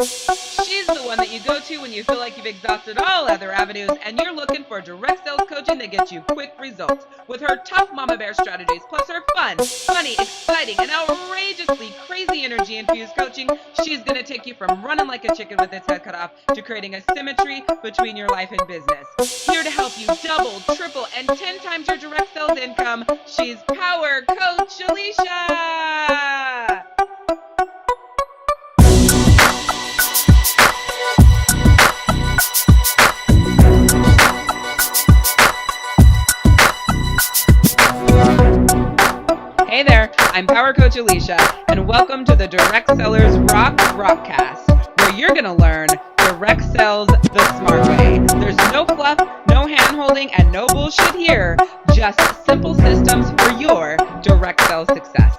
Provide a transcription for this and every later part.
She's the one that you go to when you feel like you've exhausted all other avenues and you're looking for direct sales coaching that gets you quick results. With her tough mama bear strategies, plus her fun, funny, exciting, and outrageously crazy energy infused coaching, she's going to take you from running like a chicken with its head cut off to creating a symmetry between your life and business. Here to help you double, triple, and 10 times your direct sales income, she's Power Coach Alishia. Hey there, I'm Power Coach Alishia, and welcome to the Direct Sellers Rockcast, where you're going to learn direct sales the smart way. There's no fluff, no handholding, and no bullshit here, just simple systems for your direct sales success.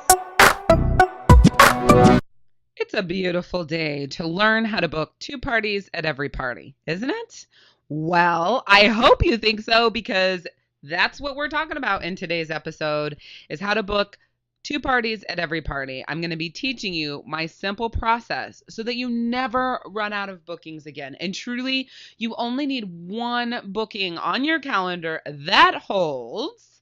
It's a beautiful day to learn how to book 2 parties at every party, isn't it? Well, I hope you think so, because that's what we're talking about in today's episode, is how to book 2 parties at every party. I'm going to be teaching you my simple process so that you never run out of bookings again. And truly, you only need 1 booking on your calendar that holds,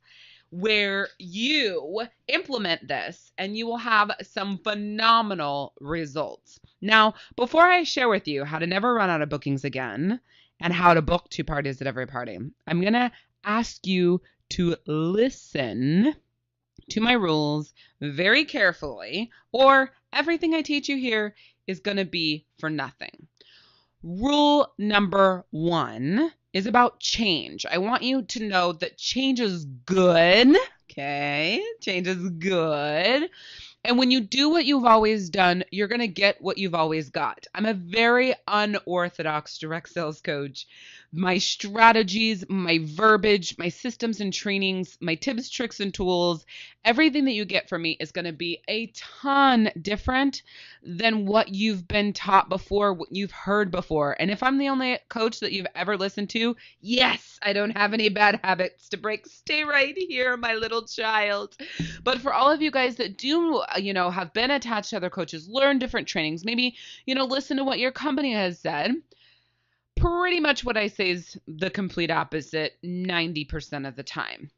where you implement this and you will have some phenomenal results. Now, before I share with you how to never run out of bookings again and how to book 2 parties at every party, I'm going to ask you to listen to my rules very carefully, or everything I teach you here is going to be for nothing. Rule number 1 is about change. I want you to know that change is good. Okay, change is good. And when you do what you've always done, you're going to get what you've always got. I'm a very unorthodox direct sales coach. My strategies, my verbiage, my systems and trainings, my tips, tricks, and tools, everything that you get from me is going to be a ton different than what you've been taught before, what you've heard before. And if I'm the only coach that you've ever listened to, yes, I don't have any bad habits to break. Stay right here, my little child. But for all of you guys that do, have been attached to other coaches, learn different trainings, maybe, listen to what your company has said, pretty much what I say is the complete opposite 90% of the time.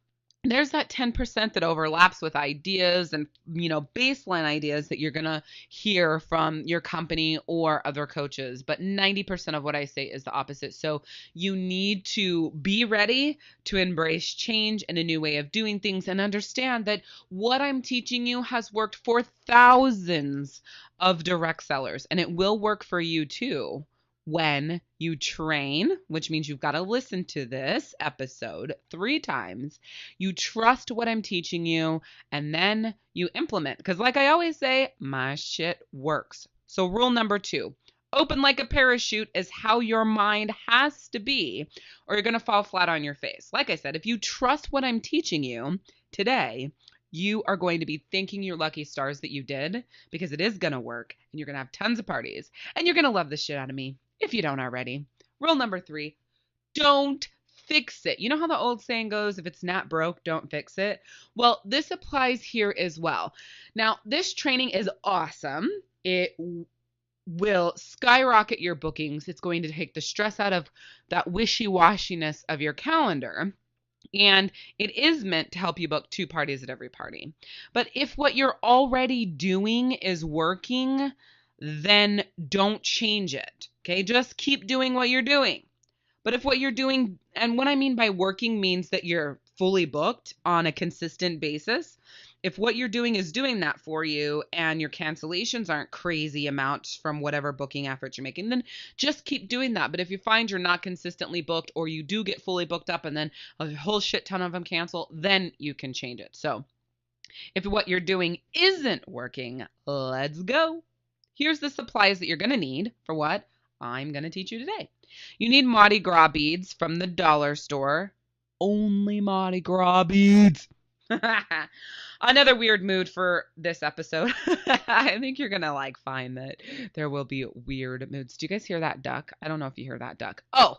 There's that 10% that overlaps with ideas and, baseline ideas that you're going to hear from your company or other coaches. But 90% of what I say is the opposite. So you need to be ready to embrace change and a new way of doing things, and understand that what I'm teaching you has worked for thousands of direct sellers, and it will work for you too when you train, which means you've got to listen to this episode 3 times. You trust what I'm teaching you, and then you implement. Because like I always say, my shit works. So rule number 2, open like a parachute is how your mind has to be, or you're going to fall flat on your face. Like I said, if you trust what I'm teaching you today, you are going to be thanking your lucky stars that you did, because it is going to work, and you're going to have tons of parties, and you're going to love the shit out of me if you don't already. Rule number 3, don't fix it. You know how the old saying goes, if it's not broke, don't fix it? Well, this applies here as well. Now, this training is awesome. It will skyrocket your bookings. It's going to take the stress out of that wishy-washiness of your calendar. And it is meant to help you book 2 parties at every party. But if what you're already doing is working, then don't change it. Okay, just keep doing what you're doing. But if what you're doing, and what I mean by working means that you're fully booked on a consistent basis, if what you're doing is doing that for you and your cancellations aren't crazy amounts from whatever booking efforts you're making, then just keep doing that. But if you find you're not consistently booked, or you do get fully booked up and then a whole shit ton of them cancel, then you can change it. So if what you're doing isn't working, let's go. Here's the supplies that you're going to need for what I'm going to teach you today. You need Mardi Gras beads from the dollar store. Only Mardi Gras beads. Another weird mood for this episode. I think you're going to find that there will be weird moods. Do you guys hear that duck? I don't know if you hear that duck. Oh,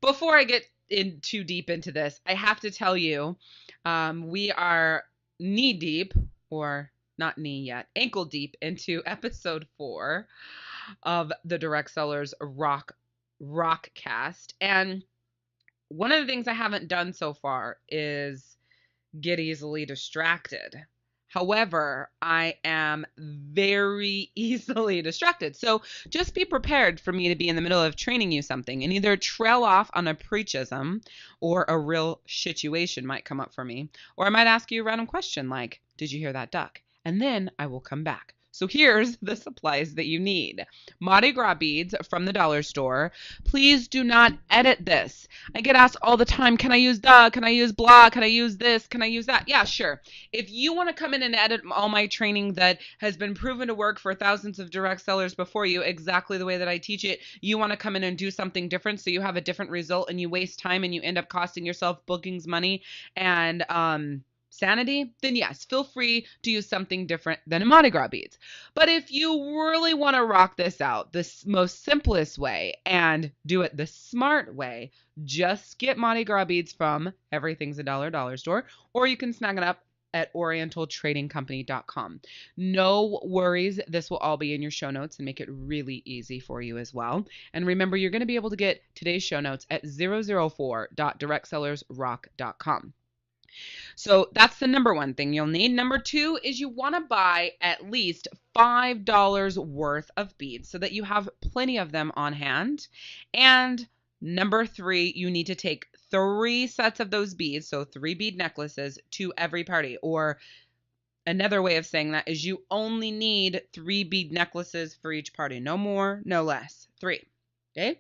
before I get in too deep into this, I have to tell you, we are knee deep, or not knee yet, ankle deep into episode 4 of the Direct Sellers Rockcast. And one of the things I haven't done so far is get easily distracted. However, I am very easily distracted. So just be prepared for me to be in the middle of training you something and either trail off on a preachism or a real situation might come up for me. Or I might ask you a random question like, did you hear that duck? And then I will come back. So here's the supplies that you need. Mardi Gras beads from the dollar store. Please do not edit this. I get asked all the time, can I use the, can I use blah, can I use this, can I use that? Yeah, sure. If you want to come in and edit all my training that has been proven to work for thousands of direct sellers before you, exactly the way that I teach it, you want to come in and do something different so you have a different result and you waste time and you end up costing yourself bookings, money, and sanity, then yes, feel free to use something different than a Mardi Gras beads. But if you really want to rock this out, the most simplest way and do it the smart way, just get Mardi Gras beads from Everything's a Dollar store, or you can snag it up at orientaltradingcompany.com. No worries, this will all be in your show notes and make it really easy for you as well. And remember, you're going to be able to get today's show notes at 004.directsellersrock.com. So that's the number one thing you'll need. Number two is you want to buy at least $5 worth of beads so that you have plenty of them on hand. And number three, you need to take 3 sets of those beads, so 3 bead necklaces, to every party. Or another way of saying that is you only need 3 bead necklaces for each party. No more, no less. 3. Okay?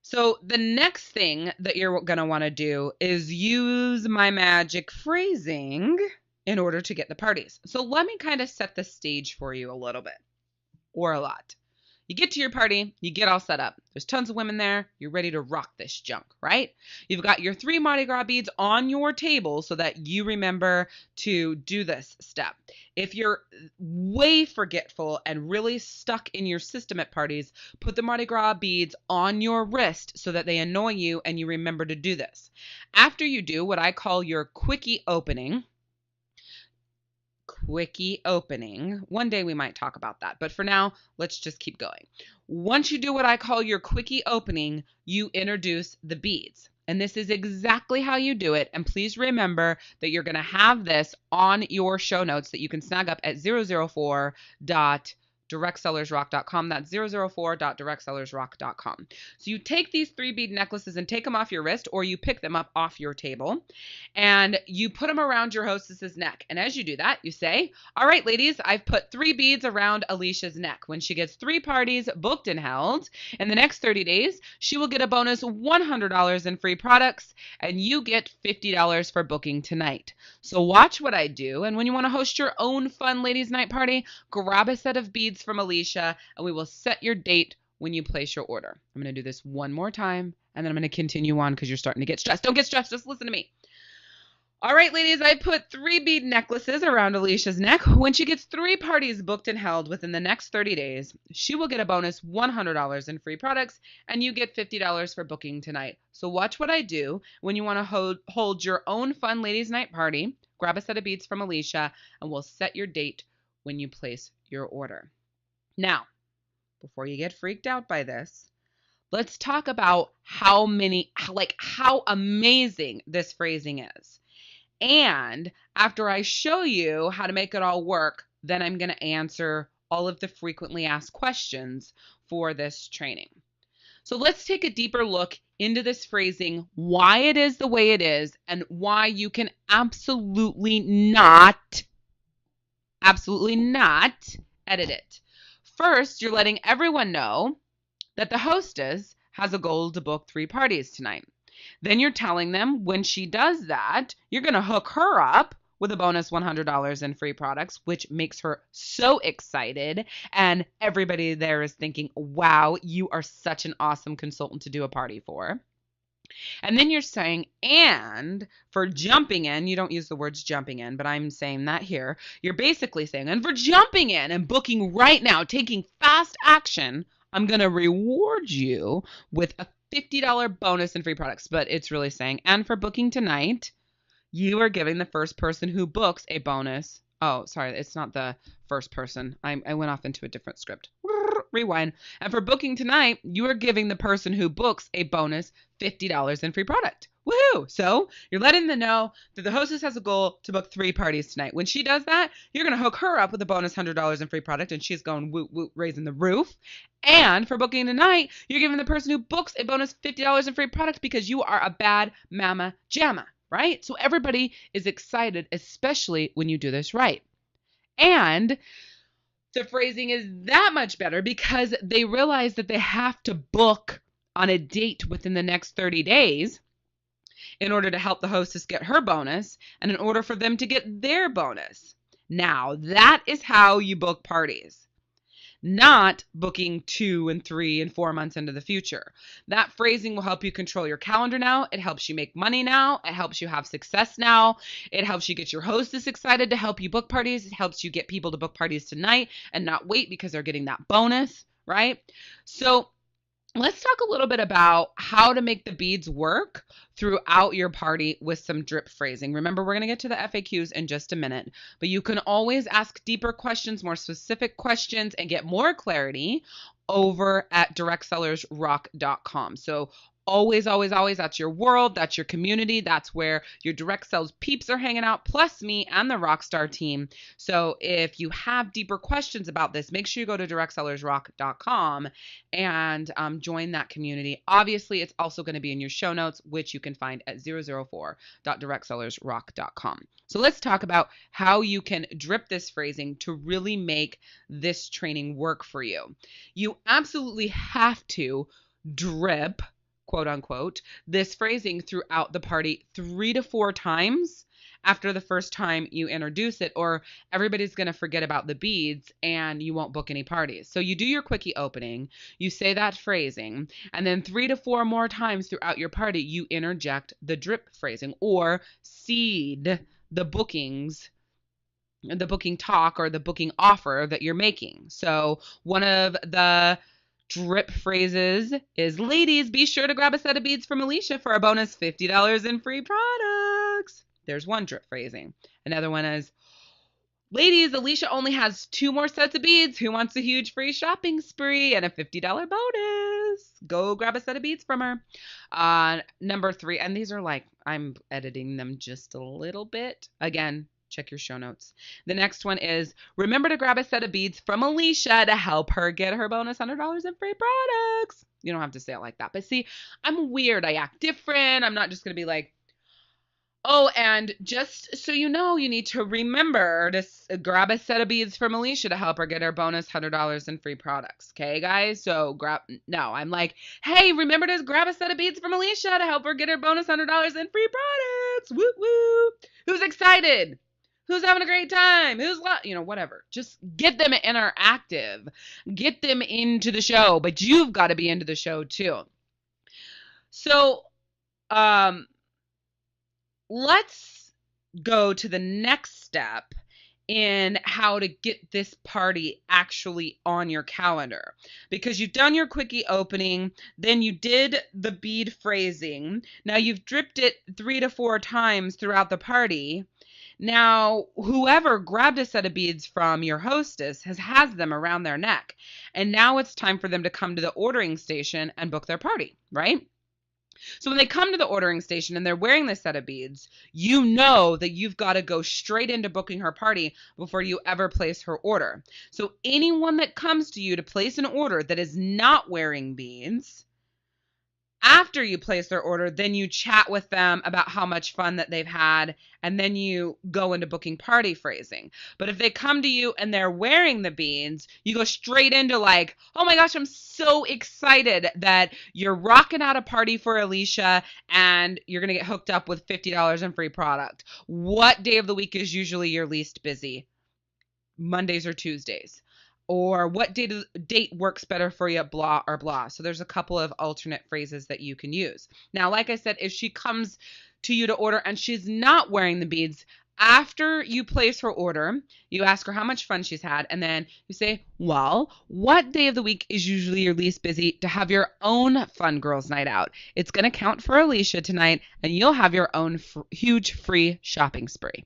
So the next thing that you're going to want to do is use my magic phrasing in order to get the parties. So let me kind of set the stage for you a little bit, or a lot. You get to your party, you get all set up. There's tons of women there. You're ready to rock this junk, right? You've got your 3 Mardi Gras beads on your table so that you remember to do this step. If you're way forgetful and really stuck in your system at parties, put the Mardi Gras beads on your wrist so that they annoy you and you remember to do this. After you do what I call your quickie opening, one day we might talk about that, but for now, let's just keep going. Once you do what I call your quickie opening, you introduce the beads. And this is exactly how you do it. And please remember that you're going to have this on your show notes that you can snag up at 004.directsellersrock.com. That's 004.directsellersrock.com. So you take these 3 bead necklaces and take them off your wrist, or you pick them up off your table, and you put them around your hostess's neck. And as you do that, you say, all right, ladies, I've put 3 beads around Alicia's neck. When she gets 3 parties booked and held in the next 30 days, she will get a bonus $100 in free products, and you get $50 for booking tonight. So watch what I do, and when you want to host your own fun ladies' night party, grab a set of beads from Alishia, and we will set your date when you place your order. I'm going to do this one more time, and then I'm going to continue on because you're starting to get stressed. Don't get stressed. Just listen to me. All right, ladies, I put 3 bead necklaces around Alicia's neck. When she gets 3 parties booked and held within the next 30 days, she will get a bonus $100 in free products, and you get $50 for booking tonight. So watch what I do. When you want to hold your own fun ladies' night party, grab a set of beads from Alishia, and we'll set your date when you place your order. Now, before you get freaked out by this, let's talk about how amazing this phrasing is. And after I show you how to make it all work, then I'm going to answer all of the frequently asked questions for this training. So let's take a deeper look into this phrasing, why it is the way it is, and why you can absolutely not edit it. First, you're letting everyone know that the hostess has a goal to book 3 parties tonight. Then you're telling them when she does that, you're going to hook her up with a bonus $100 in free products, which makes her so excited. And everybody there is thinking, wow, you are such an awesome consultant to do a party for. And then you're saying, and for jumping in, you don't use the words jumping in, but I'm saying that here. You're basically saying, and for jumping in and booking right now, taking fast action, I'm going to reward you with a $50 bonus in free products. But it's really saying, and for booking tonight, you are giving the first person who books a bonus. Oh, sorry, it's not the first person. I went off into a different script. Rewind. And for booking tonight, you are giving the person who books a bonus $50 in free product. Woohoo! So you're letting them know that the hostess has a goal to book 3 parties tonight. When she does that, you're going to hook her up with a bonus $100 in free product, and she's going woot woot, raising the roof. And for booking tonight, you're giving the person who books a bonus $50 in free product because you are a bad mama jamma, right? So everybody is excited, especially when you do this right. And the phrasing is that much better because they realize that they have to book on a date within the next 30 days in order to help the hostess get her bonus and in order for them to get their bonus. Now, that is how you book parties, not booking 2 and 3 and 4 months into the future. That phrasing will help you control your calendar now. It helps you make money now. It helps you have success now. It helps you get your hostess excited to help you book parties. It helps you get people to book parties tonight and not wait because they're getting that bonus, right? So let's talk a little bit about how to make the beads work throughout your party with some drip phrasing. Remember, we're going to get to the FAQs in just a minute, but you can always ask deeper questions, more specific questions, and get more clarity over at directsellersrock.com. So always, always, always, that's your world, that's your community, that's where your direct sales peeps are hanging out, plus me and the Rockstar team. So if you have deeper questions about this, make sure you go to directsellersrock.com and join that community. Obviously, it's also going to be in your show notes, which you can find at 004.directsellersrock.com. So let's talk about how you can drip this phrasing to really make this training work for you. You absolutely have to drip, quote unquote, this phrasing throughout the party 3 to 4 times after the first time you introduce it, or everybody's going to forget about the beads and you won't book any parties. So you do your quickie opening, you say that phrasing, and then 3 to 4 more times throughout your party, you interject the drip phrasing or seed the bookings, the booking talk or the booking offer that you're making. So one of the drip phrases is, ladies, be sure to grab a set of beads from Alishia for a bonus $50 in free products. There's one drip phrasing. Another one is, ladies, Alishia only has 2 more sets of beads. Who wants a huge free shopping spree and a $50 bonus? Go grab a set of beads from her. Number 3, and these are like, I'm editing them just a little bit. Again, check your show notes. The next one is, remember to grab a set of beads from Alishia to help her get her bonus $100 in free products. You don't have to say it like that. But see, I'm weird. I act different. I'm not just going to be like, oh, and just so you know, you need to remember to grab a set of beads from Alishia to help her get her bonus $100 in free products. Okay, guys? So I'm like, hey, remember to grab a set of beads from Alishia to help her get her bonus $100 in free products. Woo woo. Who's excited? Who's having a great time? Whatever. Just get them interactive. Get them into the show, but you've got to be into the show too. So, let's go to the next step in how to get this party actually on your calendar. Because you've done your quickie opening, then you did the bead phrasing. Now you've dripped it 3 to 4 times throughout the party. Now, whoever grabbed a set of beads from your hostess has them around their neck. And now it's time for them to come to the ordering station and book their party, right? So when they come to the ordering station and they're wearing this set of beads, you know that you've got to go straight into booking her party before you ever place her order. So anyone that comes to you to place an order that is not wearing beads, after you place their order, then you chat with them about how much fun that they've had, and then you go into booking party phrasing. But if they come to you and they're wearing the beads, you go straight into like, oh my gosh, I'm so excited that you're rocking out a party for Alishia and you're going to get hooked up with $50 in free product. What day of the week is usually your least busy? Mondays or Tuesdays? Or what date works better for you, blah or blah. So there's a couple of alternate phrases that you can use. Now, like I said, if she comes to you to order and she's not wearing the beads, after you place her order, you ask her how much fun she's had, and then you say, well, what day of the week is usually your least busy to have your own fun girls' night out? It's going to count for Alishia tonight, and you'll have your own huge free shopping spree.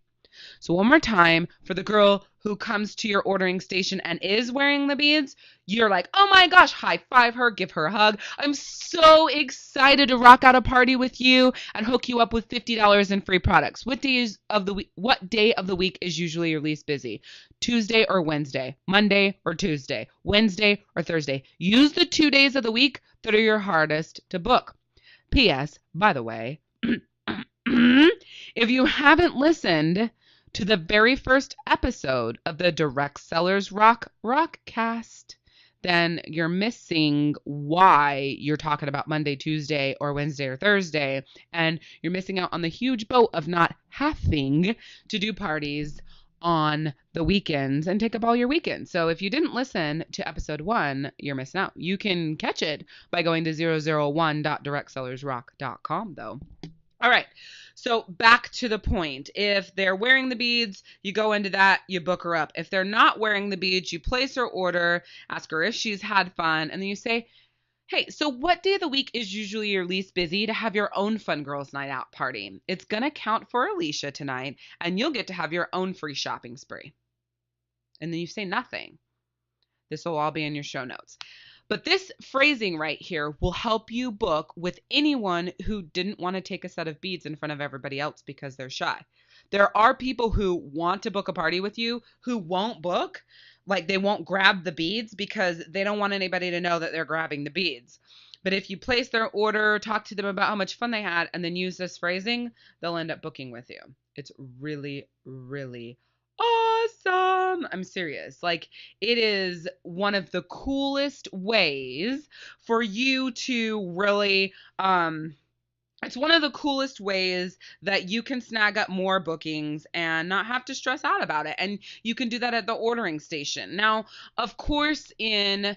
So one more time, for the girl who comes to your ordering station and is wearing the beads, you're like, oh my gosh, high five her, give her a hug. I'm so excited to rock out a party with you and hook you up with $50 in free products. What day of the week is usually your least busy? Tuesday or Wednesday? Monday or Tuesday? Wednesday or Thursday? Use the 2 days of the week that are your hardest to book. P.S. By the way, if you haven't listened to the very first episode of the Direct Sellers Rockcast, then you're missing why you're talking about Monday, Tuesday, or Wednesday or Thursday, and you're missing out on the huge boat of not having to do parties on the weekends and take up all your weekends. So if you didn't listen to episode 1, you're missing out. You can catch it by going to 001.directsellersrock.com though. All right. So back to the point. If they're wearing the beads, you go into that, you book her up. If they're not wearing the beads, you place her order, ask her if she's had fun, and then you say, hey, so what day of the week is usually your least busy to have your own fun girls night out party? It's going to count for Alishia tonight, and you'll get to have your own free shopping spree. And then you say nothing. This will all be in your show notes. But this phrasing right here will help you book with anyone who didn't want to take a set of beads in front of everybody else because they're shy. There are people who want to book a party with you who won't book, like they won't grab the beads because they don't want anybody to know that they're grabbing the beads. But if you place their order, talk to them about how much fun they had, and then use this phrasing, they'll end up booking with you. It's really, really awesome. I'm serious. Like, it is one of the coolest ways for you to really, it's one of the coolest ways that you can snag up more bookings and not have to stress out about it. And you can do that at the ordering station. Now, of course, in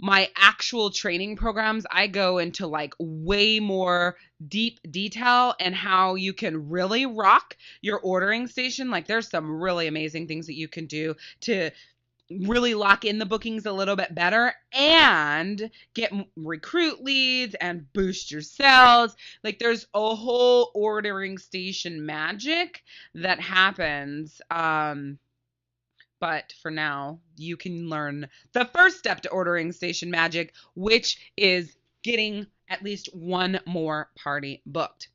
my actual training programs, I go into like way more deep detail and how you can really rock your ordering station. Like, there's some really amazing things that you can do to really lock in the bookings a little bit better and get recruit leads and boost your sales. Like, there's a whole ordering station magic that happens. But for now, you can learn the first step to ordering station magic, which is getting at least one more party booked.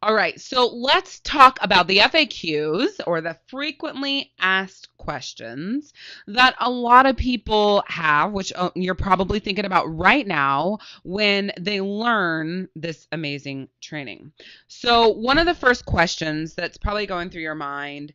All right, so let's talk about the FAQs, or the frequently asked questions, that a lot of people have, which you're probably thinking about right now when they learn this amazing training. So one of the first questions that's probably going through your mind: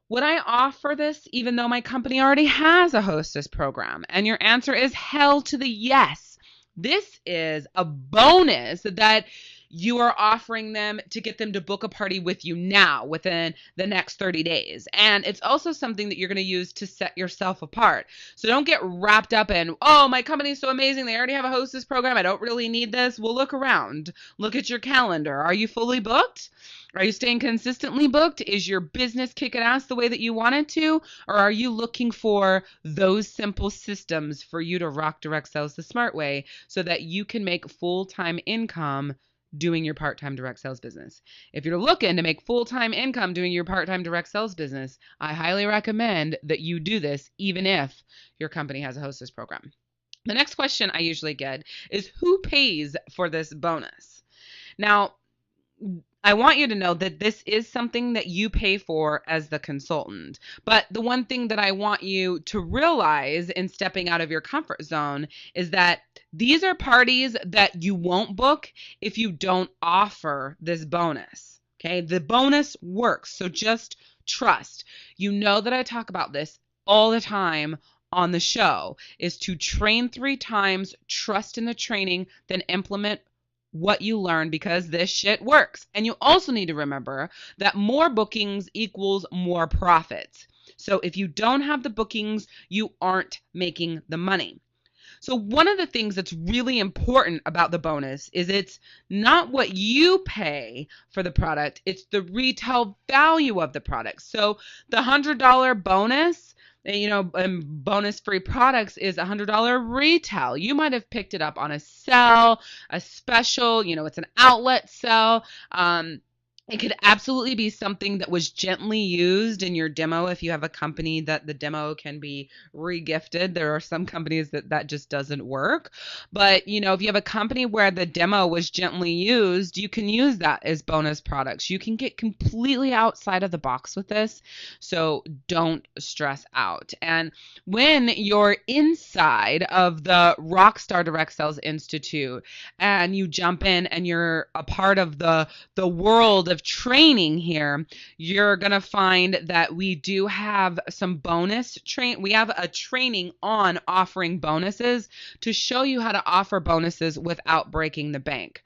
would I offer this even though my company already has a hostess program? And your answer is hell to the yes. This is a bonus that you are offering them to get them to book a party with you now within the next 30 days. And it's also something that you're going to use to set yourself apart. So don't get wrapped up in, oh, my company is so amazing, they already have a hostess program, I don't really need this. Well, look around. Look at your calendar. Are you fully booked? Are you staying consistently booked? Is your business kicking ass the way that you want it to? Or are you looking for those simple systems for you to rock direct sales the smart way so that you can make full-time income doing your part-time direct sales business? If you're looking to make full-time income doing your part-time direct sales business, I highly recommend that you do this even if your company has a hostess program. The next question I usually get is, who pays for this bonus? Now, I want you to know that this is something that you pay for as the consultant. But the one thing that I want you to realize in stepping out of your comfort zone is that these are parties that you won't book if you don't offer this bonus. Okay? The bonus works. So just trust. You know that I talk about this all the time on the show, is to train 3 times, trust in the training, then implement what you learn, because this shit works. And you also need to remember that more bookings equals more profits. So if you don't have the bookings, you aren't making the money. So one of the things that's really important about the bonus is it's not what you pay for the product, it's the retail value of the product. So the $100 bonus, bonus free products is $100 retail. You might have picked it up on a sale, a special, it's an outlet sell. It could absolutely be something that was gently used in your demo. If you have a company that the demo can be regifted, there are some companies that just doesn't work. But, if you have a company where the demo was gently used, you can use that as bonus products. You can get completely outside of the box with this. So don't stress out. And when you're inside of the Rockstar Direct Sales Institute and you jump in and you're a part of the world of training here, you're going to find that we do have some we have a training on offering bonuses to show you how to offer bonuses without breaking the bank.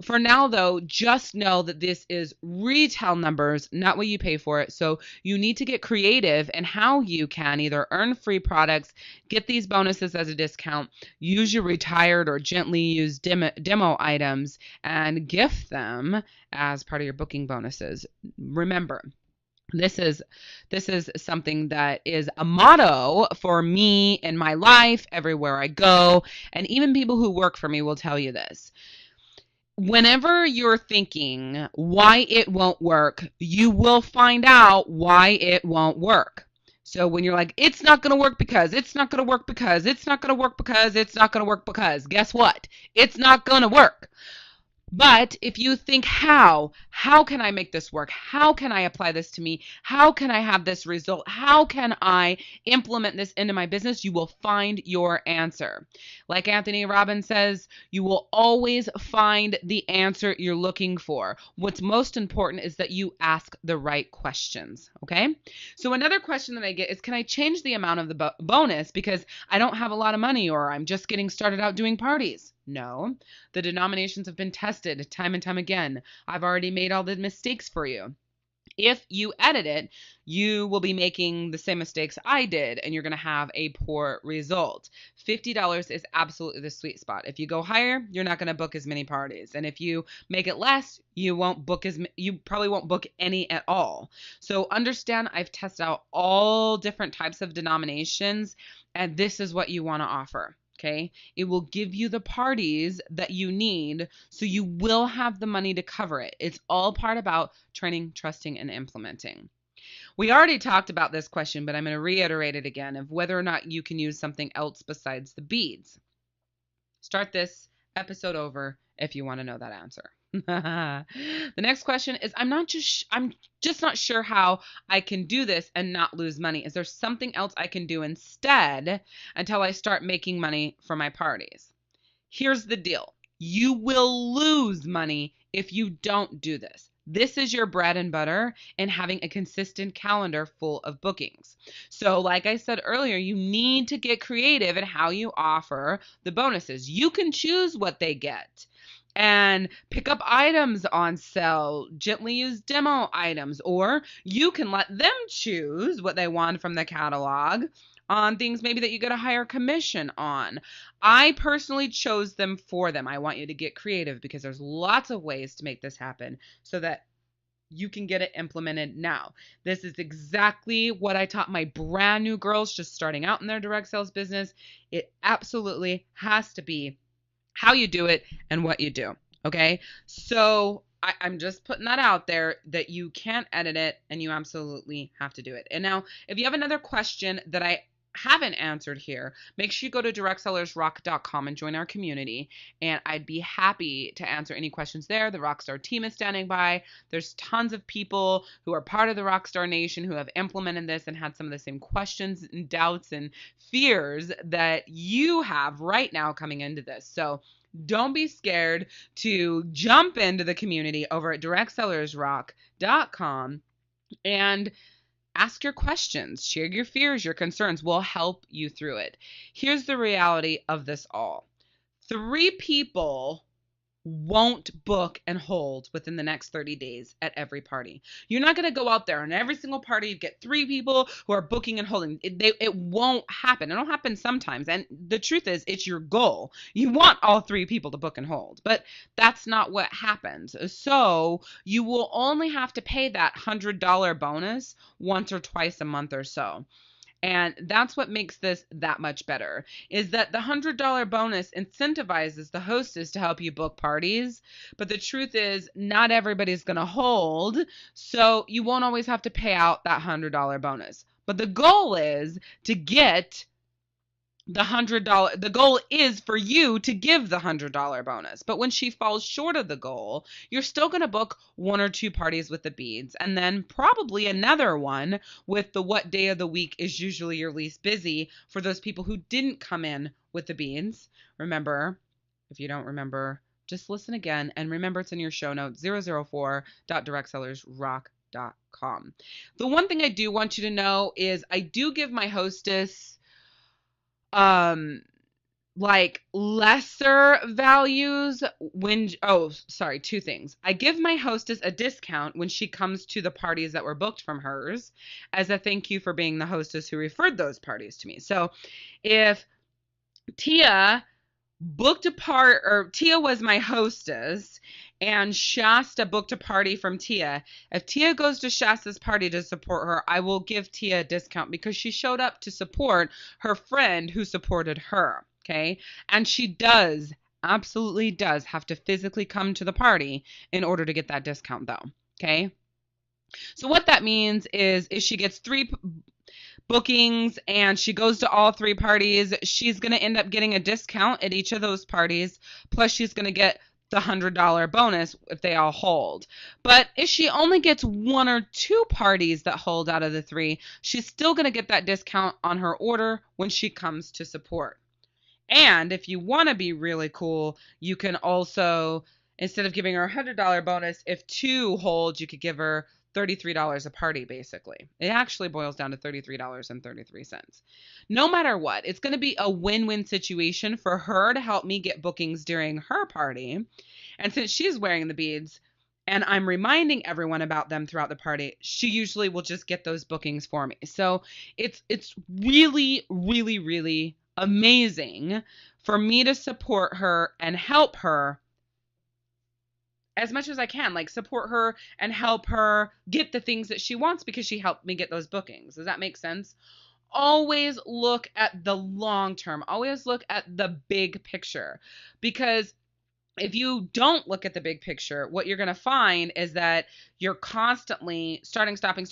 For now, though, just know that this is retail numbers, not what you pay for it. So you need to get creative in how you can either earn free products, get these bonuses as a discount, use your retired or gently used demo items, and gift them as part of your booking bonuses. Remember, this is something that is a motto for me in my life, everywhere I go, and even people who work for me will tell you this. Whenever you're thinking why it won't work, you will find out why it won't work. So when you're like, it's not going to work because, it's not going to work because, it's not going to work because, it's not going to work because, guess what? It's not going to work. But if you think how can I make this work? How can I apply this to me? How can I have this result? How can I implement this into my business? You will find your answer. Like Anthony Robbins says, you will always find the answer you're looking for. What's most important is that you ask the right questions, okay? So another question that I get is, can I change the amount of the bonus because I don't have a lot of money or I'm just getting started out doing parties? No, the denominations have been tested time and time again. I've already made all the mistakes for you. If you edit it, you will be making the same mistakes I did, and you're going to have a poor result. $50 is absolutely the sweet spot. If you go higher, you're not going to book as many parties. And if you make it less, you probably won't book any at all. So understand, I've tested out all different types of denominations, and this is what you want to offer. Okay, it will give you the parties that you need, so you will have the money to cover it. It's all part about training, trusting, and implementing. We already talked about this question, but I'm going to reiterate it again of whether or not you can use something else besides the beads. Start this episode over if you want to know that answer. The next question is, I'm just not sure how I can do this and not lose money. Is there something else I can do instead until I start making money for my parties? Here's the deal. You will lose money if you don't do this. This is your bread and butter in having a consistent calendar full of bookings. So like I said earlier, you need to get creative in how you offer the bonuses. You can choose what they get and pick up items on sale, gently used demo items, or you can let them choose what they want from the catalog on things maybe that you get a higher commission on. I personally chose them for them. I want you to get creative because there's lots of ways to make this happen so that you can get it implemented now. This is exactly what I taught my brand new girls just starting out in their direct sales business. It absolutely has to be how you do it and what you do. Okay. So I'm just putting that out there that you can't edit it and you absolutely have to do it. And now if you have another question that I haven't answered here, make sure you go to directsellersrock.com and join our community, and I'd be happy to answer any questions there. The Rockstar team is standing by. There's tons of people who are part of the Rockstar Nation who have implemented this and had some of the same questions and doubts and fears that you have right now coming into this. So don't be scared to jump into the community over at directsellersrock.com and ask your questions, share your fears, your concerns. We'll help you through it. Here's the reality of this all. 3 people won't book and hold within the next 30 days at every party. You're not going to go out there and every single party you get 3 people who are booking and holding. It won't happen. It'll happen sometimes. And the truth is, it's your goal. You want all 3 people to book and hold, but that's not what happens. So you will only have to pay that $100 bonus once or twice a month or so. And that's what makes this that much better, is that the $100 bonus incentivizes the hostess to help you book parties. But the truth is, not everybody's going to hold. So you won't always have to pay out that $100 bonus. But the goal is to get the $100. The goal is for you to give the $100 bonus. But when she falls short of the goal, you're still going to book 1 or 2 parties with the beads, and then probably another one with the what day of the week is usually your least busy for those people who didn't come in with the beads. Remember, if you don't remember, just listen again, and remember it's in your show notes, 004.directsellersrock.com. The one thing I do want you to know is I do give my hostess like lesser values when, 2 things. I give my hostess a discount when she comes to the parties that were booked from hers as a thank you for being the hostess who referred those parties to me. So if Tia Tia was my hostess and Shasta booked a party from Tia. If Tia goes to Shasta's party to support her, I will give Tia a discount because she showed up to support her friend who supported her. Okay. And she absolutely does have to physically come to the party in order to get that discount though. Okay. So what that means is if she gets 3 bookings and she goes to all 3 parties, she's going to end up getting a discount at each of those parties. Plus she's going to get the $100 bonus if they all hold. But if she only gets 1 or 2 parties that hold out of the 3, she's still going to get that discount on her order when she comes to support. And if you want to be really cool, you can also, instead of giving her a $100 bonus, if 2 hold, you could give her $33 a party, basically. It actually boils down to $33.33. No matter what, it's going to be a win-win situation for her to help me get bookings during her party. And since she's wearing the beads and I'm reminding everyone about them throughout the party, she usually will just get those bookings for me. So it's really, really, really amazing for me to support her and help her as much as I can, like support her and help her get the things that she wants because she helped me get those bookings. Does that make sense? Always look at the long term. Always look at the big picture, because if you don't look at the big picture, what you're going to find is that you're constantly starting, stopping,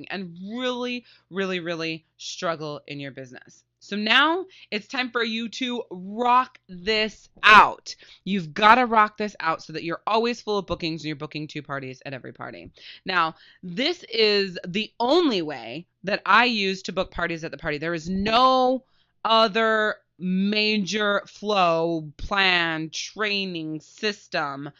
and really, really, really struggle in your business. So now it's time for you to rock this out. You've got to rock this out so that you're always full of bookings and you're booking 2 parties at every party. Now, this is the only way that I use to book parties at the party. There is no other major flow, plan, training system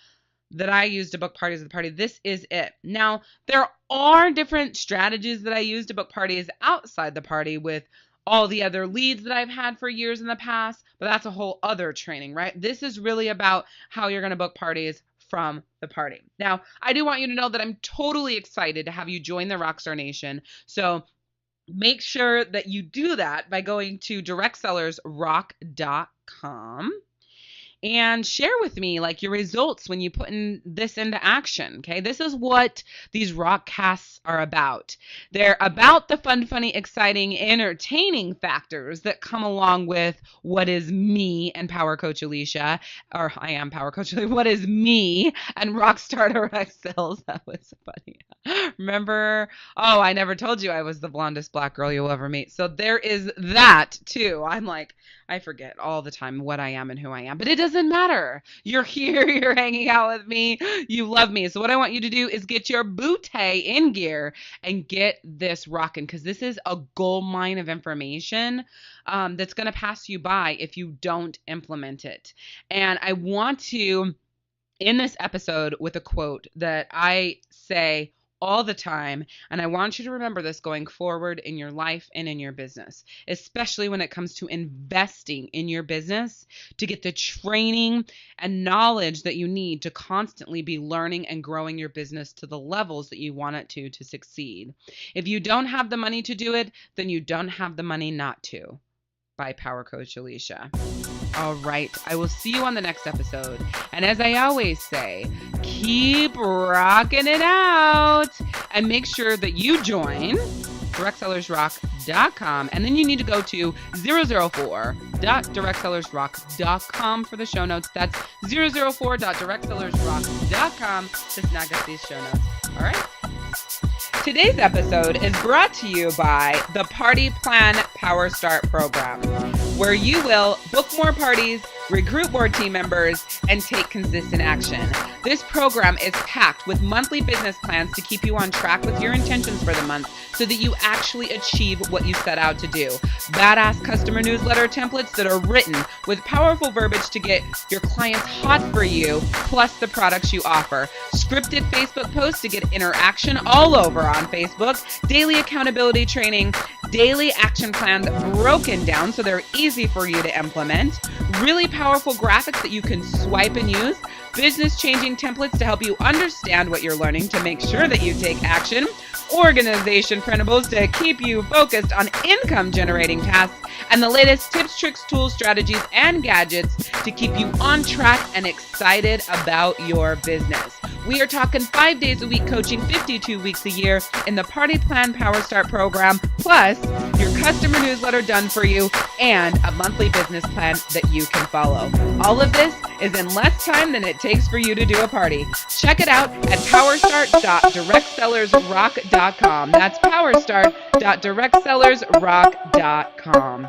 that I use to book parties at the party. This is it. Now, there are different strategies that I use to book parties outside the party with all the other leads that I've had for years in the past, but that's a whole other training, right? This is really about how you're going to book parties from the party. Now, I do want you to know that I'm totally excited to have you join the Rockstar Nation. So make sure that you do that by going to directsellersrock.com and share with me like your results when you put this into action. Okay, this is what these rockcasts are about. They're about the fun, funny, exciting, entertaining factors that come along with what is me and Power Coach Alishia, or I am Power Coach Alishia. What is me and Rockstar Direct Sales? That was funny. Remember? Oh, I never told you I was the blondest black girl you'll ever meet. So there is that too. I forget all the time what I am and who I am, but it doesn't matter. You're here, you're hanging out with me, you love me. So what I want you to do is get your bootay in gear and get this rocking, because this is a gold mine of information that's going to pass you by if you don't implement it. And I want to end this episode with a quote that I say all the time, and I want you to remember this going forward in your life and in your business, especially when it comes to investing in your business to get the training and knowledge that you need to constantly be learning and growing your business to the levels that you want it to succeed. If you don't have the money to do it, then you don't have the money not to. By Power Coach Alishia. All right, I will see you on the next episode. And as I always say, keep rocking it out and make sure that you join www.directsellersrock.com. And then you need to go to 004.directsellersrock.com for the show notes. That's 004.directsellersrock.com to snag up these show notes. All right. Today's episode is brought to you by the Party Plan Power Start program, where you will book more parties, recruit more team members, and take consistent action. This program is packed with monthly business plans to keep you on track with your intentions for the month so that you actually achieve what you set out to do. Badass customer newsletter templates that are written with powerful verbiage to get your clients hot for you, plus the products you offer. Scripted Facebook posts to get interaction all over on Facebook, daily accountability training, daily action plans broken down so they're easy for you to implement, really powerful graphics that you can swipe and use, business-changing templates to help you understand what you're learning to make sure that you take action, organization principles to keep you focused on income-generating tasks, and the latest tips, tricks, tools, strategies, and gadgets to keep you on track and excited about your business. We are talking 5 days a week coaching, 52 weeks a year in the Party Plan Power Start program, plus your customer newsletter done for you and a monthly business plan that you can follow. All of this is in less time than it takes for you to do a party. Check it out at powerstart.directsellersrock.com. That's powerstart.directsellersrock.com.